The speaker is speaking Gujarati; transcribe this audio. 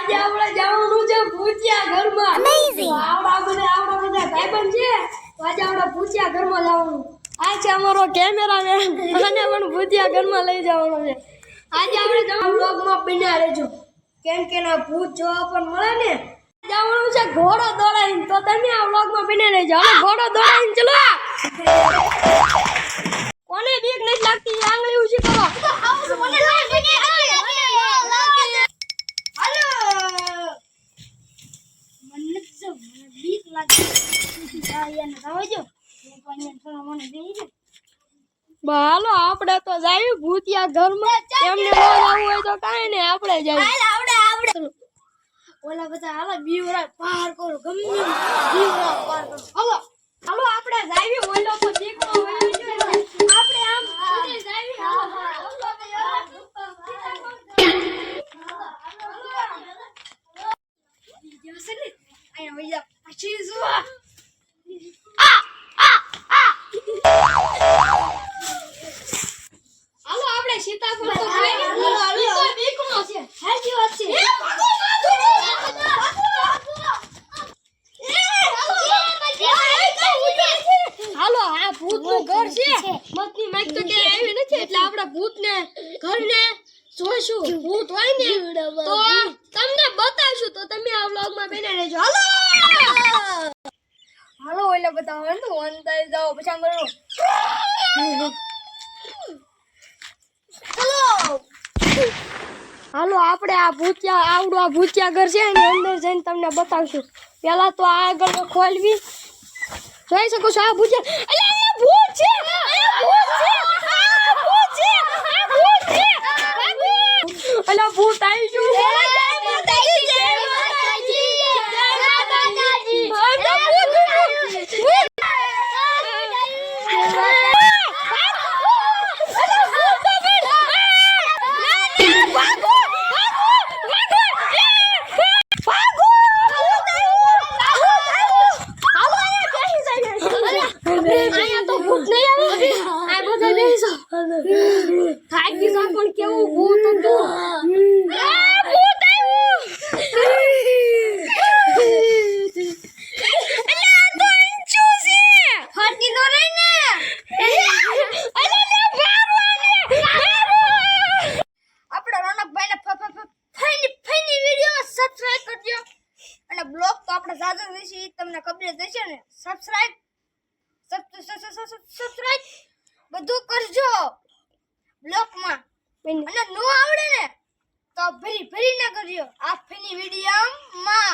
આજે આપણે જવાનું છે ભૂતિયા ઘરમાં. આવડા બધા ભાઈબંધ છે. તો આજે આપણે ભૂતિયા ઘરમાં જવાનું. આ છે અમારો કેમેરામેન અને પણ ભૂતિયા ઘરમાં લઈ જવાનો છે. આજે આપણે તમારા વ્લોગમાં બન્યા રહેજો. કેમ કે ના ભૂત જોવા પણ મળે ને. જવાનું છે ઘોડો દોડાઈને. તો તમે આ વ્લોગમાં બન્યા રહેજો. હાલો ઘોડો દોડાઈને ચલો. કોને બીક નથી લાગતી? આંગળી ઊંચી કરો. હાલો આપણે તો જાય ભૂતિયા ઘરમાં. એમને ન જવું હોય તો કાંઈ નહીં, આપણે જાય. ઓલા બધા હાલો બીવરા પાર કરો, ગમે બીવરા પાર કરો. હાલો હાલો આપણે જાય. ઓલો તો દીકરો હોય છે, આપણે આમ જાય. હાલો આપણે સીતાફળ તો ખાઈ લીધો. દીકરો છે, સાચી વાત છે. હાલો આ ભૂતનું ઘર છે. મતની માઈક તો કે આવી નથી, એટલે આપણે ભૂતને ઘરને જોઈશું. ભૂત હોય ને તો તમને બતાવશું. તો તમે આ વ્લોગમાં બને રહેજો. હાલો હાલો ઓલે બતાવો તો અંદર જાઓ પછી આમ કરો. હાલો આપણે આ ભૂતિયા આવડું આ ભૂતિયા ઘર છે એની અંદર જઈને તમને બતાવશું. પેલા તો આગળ ખોલવી જોઈ શકો છો. આ ભૂતિયા અલે આ ભૂત છે. અલા ભૂત આવી ગયું. કેવું ભૂત હતું. તમને ખબર જશે ને. સબસ્ક્રાઇબ બધું કરજો બ્લોકમાં. અને નો આવડે ને તો ભરી ના કરજો. આ ફની વિડીયોમાં